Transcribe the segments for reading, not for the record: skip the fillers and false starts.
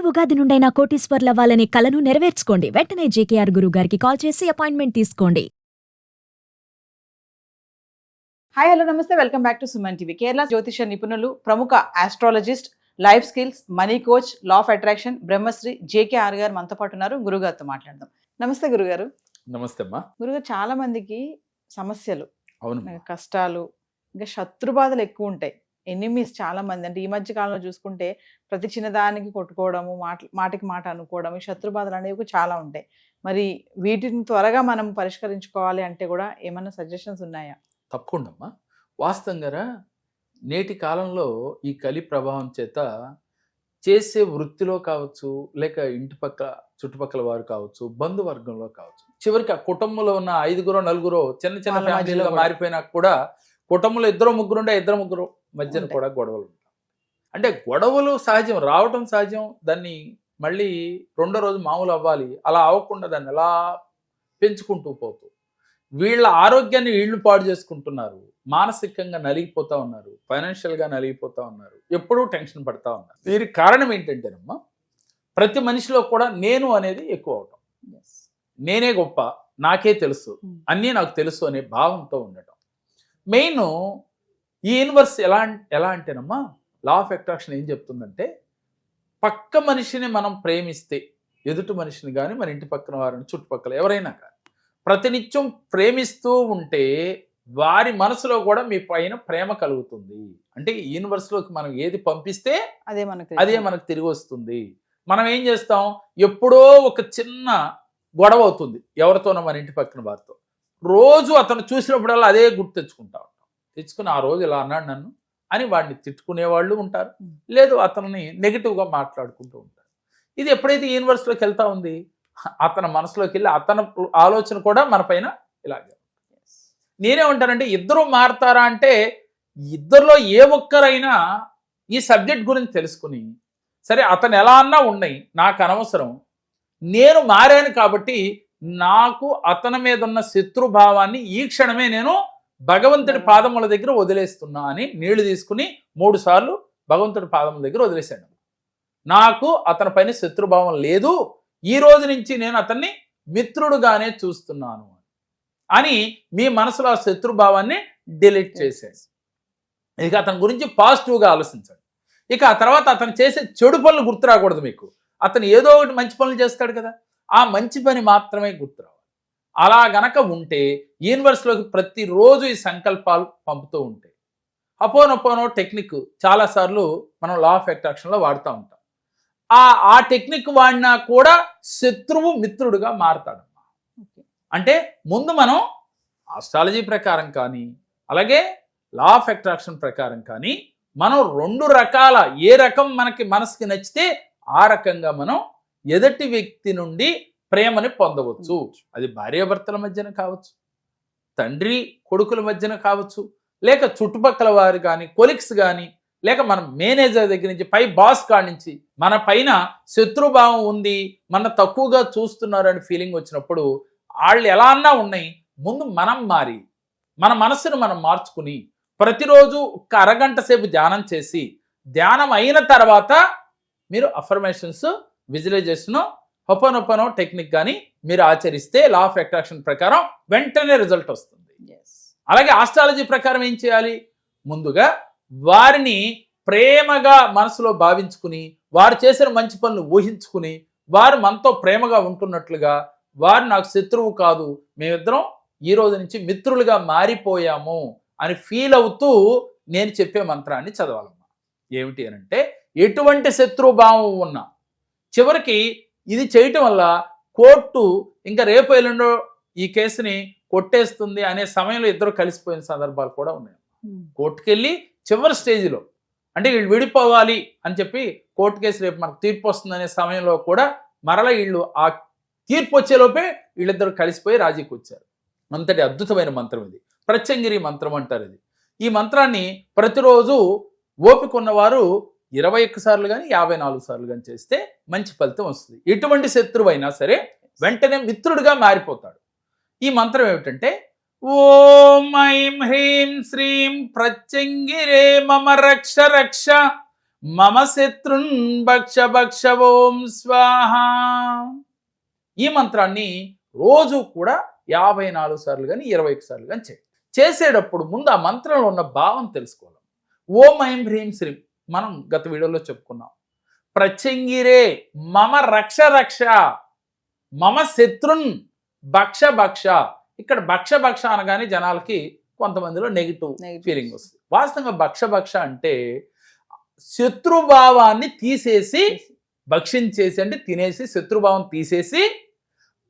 ఉగాది నుండైనా కోటీశ్వర్లవ్వాలనే కలను నెరవేర్చుకోండి. వెంటనే జేకేఆర్ గురువు గారికి కాల్ చేసి అపాయింట్మెంట్ తీసుకోండి. హాయ్ హలో నమస్తే, welcome back to Suman TV. Kerala జ్యోతిష నిపుణులు, ప్రముఖ astrologist, life skills, money coach, law of attraction Brahmashri JKR గారు మనతో పాటు ఉన్నారు. గురుగారితో మాట్లాడదాం. నమస్తే గురుగారు. నమస్తే అమ్మా. గురుగారు, చాలా మందికి సమస్యలు, అవును, కష్టాలు, ఇంకా శత్రుబాధలు ఎక్కువ ఉంటాయి. ఎనిమీస్ చాలా మంది, అంటే ఈ మధ్య కాలంలో చూసుకుంటే ప్రతి చిన్నదానికి కొట్టుకోవడము, మాటకి మాట అనుకోవడం, ఈ శత్రుబాధలు అనేవి చాలా ఉంటాయి. మరి వీటిని త్వరగా మనం పరిష్కరించుకోవాలి అంటే కూడా ఏమైనా సజెషన్స్ ఉన్నాయా? తప్పకుండా అమ్మా. వాస్తవంగా నేటి కాలంలో ఈ కలి ప్రభావం చేత చేసే వృత్తిలో కావచ్చు, లేక ఇంటి పక్క చుట్టుపక్కల వారు కావచ్చు, బంధువర్గంలో కావచ్చు, చివరికి ఆ కుటుంబంలో ఉన్న 5 నలుగురు చిన్న చిన్న వాళ్ళ ఫ్యామిలీలుగా మధ్యలో మారిపోయినా కూడా కుటుంబంలో 2 ముగ్గురు మధ్యన ఉంటాయి. కూడా గొడవలు ఉంటాయి. అంటే గొడవలు సహజం, రావటం సహజం. దాన్ని మళ్ళీ రెండో రోజు మామూలు అవ్వాలి. అలా అవ్వకుండా దాన్ని ఎలా పెంచుకుంటూ పోతూ వీళ్ళ ఆరోగ్యాన్ని వీళ్ళు పాడు చేసుకుంటున్నారు, మానసికంగా నలిగిపోతా ఉన్నారు, ఫైనాన్షియల్గా నలిగిపోతా ఉన్నారు, ఎప్పుడూ టెన్షన్ పడతా ఉన్నారు. దీనికి కారణం ఏంటంటేనమ్మా, ప్రతి మనిషిలో కూడా నేను అనేది ఎక్కువ అవటం. నేనే గొప్ప, నాకే తెలుసు, అన్నీ నాకు తెలుసు అనే భావంతో ఉండటం. మెయిన్ ఈ యూనివర్స్ ఎలా అంటేనమ్మా, లా ఆఫ్ అట్రాక్షన్ ఏం చెప్తుందంటే, పక్క మనిషిని మనం ప్రేమిస్తే, ఎదుటి మనిషిని కానీ మన ఇంటి పక్కన వారిని, చుట్టుపక్కల ఎవరైనా కానీ ప్రతినిత్యం ప్రేమిస్తూ ఉంటే వారి మనసులో కూడా మీ పైన ప్రేమ కలుగుతుంది. అంటే ఈ యూనివర్స్లోకి మనం ఏది పంపిస్తే అదే మనకు తిరిగి వస్తుంది. మనం ఏం చేస్తాం, ఎప్పుడో ఒక చిన్న గొడవ అవుతుంది ఎవరితోనో మన ఇంటి పక్కన వారితో, రోజు అతను చూసినప్పుడల్లా అదే గుర్తు తెచ్చుకుంటా ఉంటాం. తెచ్చుకుని ఆ రోజు ఇలా అన్నాడు నన్ను అని వాడిని తిట్టుకునే వాళ్ళు ఉంటారు, లేదు అతన్ని నెగిటివ్గా మాట్లాడుకుంటూ ఉంటారు. ఇది ఎప్పుడైతే యూనివర్స్లోకి వెళ్తా ఉంది, అతని మనసులోకి వెళ్ళి అతని ఆలోచన కూడా మన పైన ఇలాగే. నేనేమంటానంటే, ఇద్దరు మారతారా అంటే, ఇద్దరిలో ఏ ఒక్కరైనా ఈ సబ్జెక్ట్ గురించి తెలుసుకుని, సరే అతను ఎలా అన్నా ఉన్నాయి, నాకు అనవసరం, నేను మారాను కాబట్టి నాకు అతని మీద ఉన్న శత్రుభావాన్ని ఈ క్షణమే నేను భగవంతుడి పాదముల దగ్గర వదిలేస్తున్నా అని నీళ్లు తీసుకుని 3 సార్లు భగవంతుడి పాదముల దగ్గర వదిలేశాను. నాకు అతని పైన శత్రుభావం లేదు, ఈ రోజు నుంచి నేను అతన్ని మిత్రుడుగానే చూస్తున్నాను అని మీ మనసులో ఆ శత్రుభావాన్ని డిలీట్ చేసేసి, ఇక అతని గురించి పాజిటివ్గా ఆలోచించండి. ఇక ఆ తర్వాత అతను చేసే చెడు పనులు గుర్తు రాకూడదు మీకు. అతను ఏదో ఒకటి మంచి పనులు చేస్తాడు కదా, ఆ మంచి పని మాత్రమే గుర్తు రావాలి. అలా గనక ఉంటే యూనివర్స్లోకి ప్రతిరోజు ఈ సంకల్పాలు పంపుతూ ఉంటాయి. అపోనొపోనో టెక్నిక్ చాలాసార్లు మనం లా ఆఫ్ అట్రాక్షన్లో వాడుతూ ఉంటాం. ఆ టెక్నిక్ వాడినా కూడా శత్రువు మిత్రుడుగా మారతాడమ్మా. అంటే ముందు మనం ఆస్ట్రాలజీ ప్రకారం కానీ, అలాగే లా ఆఫ్ అట్రాక్షన్ ప్రకారం కానీ, మనం 2 రకాల, ఏ రకం మనకి మనసుకి నచ్చితే ఆ రకంగా మనం ఎదుటి వ్యక్తి నుండి ప్రేమని పొందవచ్చు. అది భార్యాభర్తల మధ్యన కావచ్చు, తండ్రి కొడుకుల మధ్యన కావచ్చు, లేక చుట్టుపక్కల వారు కానీ, కొలిక్స్ కానీ, లేక మన మేనేజర్ దగ్గర నుంచి, పై బాస్ కాడి నుంచి మన పైన శత్రుభావం ఉంది, మన తక్కువగా చూస్తున్నారు అని ఫీలింగ్ వచ్చినప్పుడు, వాళ్ళు ఎలా అన్నా ఉన్నాయి, ముందు మనం మారి మన మనసును మనం మార్చుకుని ప్రతిరోజు ఒక అరగంట సేపు ధ్యానం చేసి, ధ్యానం అయిన తర్వాత మీరు అఫర్మేషన్స్, విజువలైజేషన్, హొపనొపనో టెక్నిక్ కానీ మీరు ఆచరిస్తే లా ఆఫ్ అట్రాక్షన్ ప్రకారం వెంటనే రిజల్ట్ వస్తుంది. అలాగే ఆస్ట్రాలజీ ప్రకారం ఏం చేయాలి, ముందుగా వారిని ప్రేమగా మనసులో భావించుకుని, వారు చేసిన మంచి పనులు ఊహించుకుని, వారు మనతో ప్రేమగా ఉంటున్నట్లుగా, వారు నాకు శత్రువు కాదు, మేమిద్దరం ఈ రోజు నుంచి మిత్రులుగా మారిపోయాము అని ఫీల్ అవుతూ నేను చెప్పే మంత్రాన్ని చదవాలమ్మా. ఏమిటి అని అంటే, ఎటువంటి శత్రుభావం ఉన్నా చివరికి ఇది చేయటం వల్ల కోర్టు ఇంకా రేపు ఎల్లుండో ఈ కేసుని కొట్టేస్తుంది అనే సమయంలో ఇద్దరు కలిసిపోయిన సందర్భాలు కూడా ఉన్నాయి. కోర్టుకు వెళ్ళి చివరి స్టేజ్లో, అంటే వీళ్ళు విడిపోవాలి అని చెప్పి కోర్టు కేసు రేపు మనకు తీర్పు వస్తుందనే సమయంలో కూడా మరలా వీళ్ళు ఆ తీర్పు వచ్చేలోపే వీళ్ళిద్దరు కలిసిపోయి రాజీకి వచ్చారు. అంతటి అద్భుతమైన మంత్రం ఇది, ప్రత్యంగిరి మంత్రం అంటారు ఇది. ఈ మంత్రాన్ని ప్రతిరోజు ఓపిక ఉన్నవారు 21 సార్లు కానీ 54 సార్లు కానీ చేస్తే మంచి ఫలితం వస్తుంది. ఎటువంటి శత్రువైనా సరే వెంటనే మిత్రుడిగా మారిపోతాడు. ఈ మంత్రం ఏమిటంటే, ఓం ఐం హ్రీం శ్రీం ప్రత్యంగిరే మమ రక్ష రక్ష మమ శత్రున్ భక్ష భక్ష ఓం స్వాహ. ఈ మంత్రాన్ని రోజు కూడా 54 సార్లు కానీ 21 సార్లు కానీ చేసేటప్పుడు ముందు ఆ మంత్రంలో ఉన్న భావం తెలుసుకోవాలి. ఓం ఐం హ్రీం శ్రీం మనం గత వీడియోలో చెప్పుకున్నాం. ప్రచంగిరే మమ రక్ష రక్ష, మమ శత్రున్ భక్ష భక్ష. ఇక్కడ భక్ష భక్ష అనగానే జనాలకి కొంతమందిలో నెగిటివ్ ఫీలింగ్ వస్తుంది. వాస్తవంగా భక్ష భక్ష అంటే శత్రుభావాన్ని తీసేసి, భక్షించేసి అంటే తినేసి, శత్రుభావం తీసేసి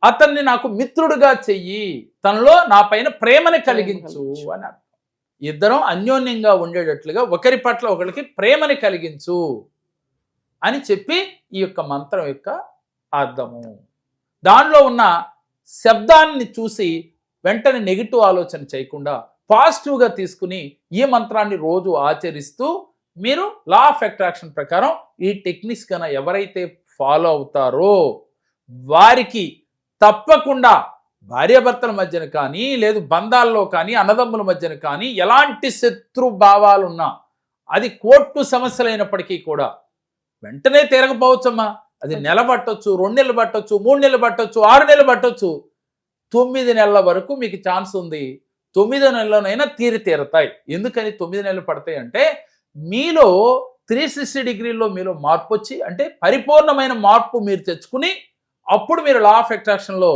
అతన్ని నాకు మిత్రుడుగా చెయ్యి, తనలో నా పైన ప్రేమని కలిగించు అని అర్థం. ఇద్దరం అన్యోన్యంగా ఉండేటట్లుగా ఒకరి పట్ల ఒకరికి ప్రేమని కలిగించు అని చెప్పి ఈ యొక్క మంత్రం యొక్క అర్థము. దానిలో ఉన్న శబ్దాన్ని చూసి వెంటనే నెగిటివ్ ఆలోచన చేయకుండా పాజిటివ్గా తీసుకుని ఈ మంత్రాన్ని రోజు ఆచరిస్తూ మీరు లా ఆఫ్ అట్రాక్షన్ ప్రకారం ఈ టెక్నిక్స్ కన్నా ఎవరైతే ఫాలో అవుతారో వారికి తప్పకుండా భార్యాభర్తల మధ్యన కానీ, లేదు బంధాల్లో కానీ, అన్నదమ్ముల మధ్యన కానీ ఎలాంటి శత్రు భావాలున్నా, అది కోర్టు సమస్యలైనప్పటికీ కూడా వెంటనే తిరగపోవచ్చమ్మా. అది నెల పట్టొచ్చు, 2 నెలలు పట్టొచ్చు, 3 నెలలు పట్టొచ్చు, 6 నెలలు పట్టొచ్చు, 9 నెలల వరకు మీకు ఛాన్స్ ఉంది. 9 నెలలోనైనా తీరుతాయి. ఎందుకని 9 నెలలు పడతాయి అంటే మీలో 360 డిగ్రీల్లో మీలో మార్పు వచ్చి, అంటే పరిపూర్ణమైన మార్పు మీరు తెచ్చుకుని అప్పుడు మీరు లా ఆఫ్ అట్రాక్షన్లో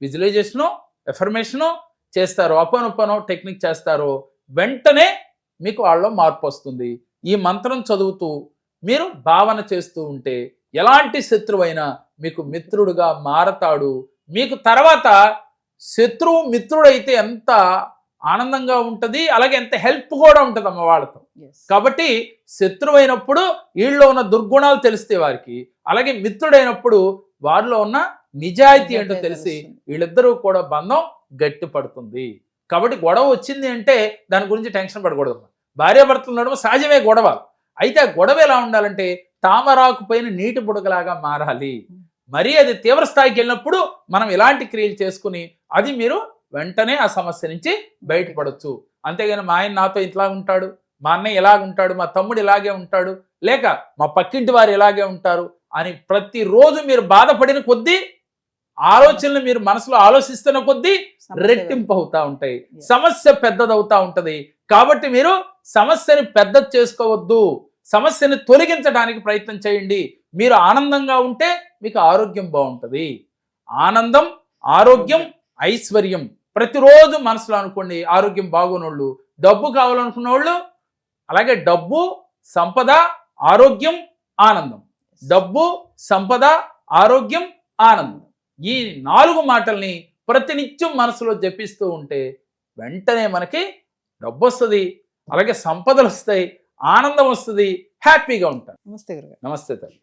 విజువలైజేషను, ఎఫర్మేషను చేస్తారు, అపోనొప్పనో టెక్నిక్ చేస్తారు, వెంటనే మీకు వాళ్ళలో మార్పు వస్తుంది. ఈ మంత్రం చదువుతూ మీరు భావన చేస్తూ ఉంటే ఎలాంటి శత్రువైనా మీకు మిత్రుడుగా మారతాడు. మీకు తర్వాత శత్రువు మిత్రుడైతే ఎంత ఆనందంగా ఉంటుంది, అలాగే ఎంత హెల్ప్ కూడా ఉంటుంది అమ్మ వాళ్ళతో. కాబట్టి శత్రువైనప్పుడు వీళ్ళలో ఉన్న దుర్గుణాలు తెలిస్తే వారికి, అలాగే మిత్రుడైనప్పుడు వారిలో ఉన్న నిజాయితీ ఏంటో తెలిసి వీళ్ళిద్దరూ కూడా బంధం గట్టి పడుతుంది. కాబట్టి గొడవ వచ్చింది అంటే దాని గురించి టెన్షన్ పడకూడదు. భార్యాభర్తలు నడుమ సహజమే గొడవ. అయితే ఆ గొడవ ఎలా ఉండాలంటే తామరాకు పైన నీటి బుడగలాగా మారాలి. మరీ అది తీవ్ర స్థాయికి వెళ్ళినప్పుడు మనం ఇలాంటి క్రియలు చేసుకుని అది మీరు వెంటనే ఆ సమస్య నుంచి బయటపడవచ్చు. అంతేగాని మా ఆయన నాతో ఇట్లా ఉంటాడు, మా అన్నయ్య ఇలాగ ఉంటాడు, మా తమ్ముడు ఇలాగే ఉంటాడు, లేక మా పక్కింటి వారు ఇలాగే ఉంటారు అని ప్రతిరోజు మీరు బాధపడిన కొద్దీ ఆలోచనలు మీరు మనసులో ఆలోచిస్తున్న కొద్దీ రెట్టింపు అవుతా ఉంటాయి, సమస్య పెద్దదవుతా ఉంటది. కాబట్టి మీరు సమస్యని పెద్దది చేసుకోవద్దు, సమస్యని తొలగించడానికి ప్రయత్నం చేయండి. మీరు ఆనందంగా ఉంటే మీకు ఆరోగ్యం బాగుంటుంది. ఆనందం, ఆరోగ్యం, ఐశ్వర్యం ప్రతిరోజు మనసులో అనుకోండి. ఆరోగ్యం బాగున్నోళ్ళు, డబ్బు కావాలనుకున్న వాళ్ళు, అలాగే డబ్బు, సంపద, ఆరోగ్యం, ఆనందం. డబ్బు, సంపద, ఆరోగ్యం, ఆనందం. ఈ 4 మాటల్ని ప్రతినిత్యం మనసులో జపిస్తూ ఉంటే వెంటనే మనకి డబ్బు వస్తుంది, అలాగే సంపదలు వస్తాయి, ఆనందం వస్తుంది, హ్యాపీగా ఉంటాం. నమస్తే గురుగారు. నమస్తే తల్లి.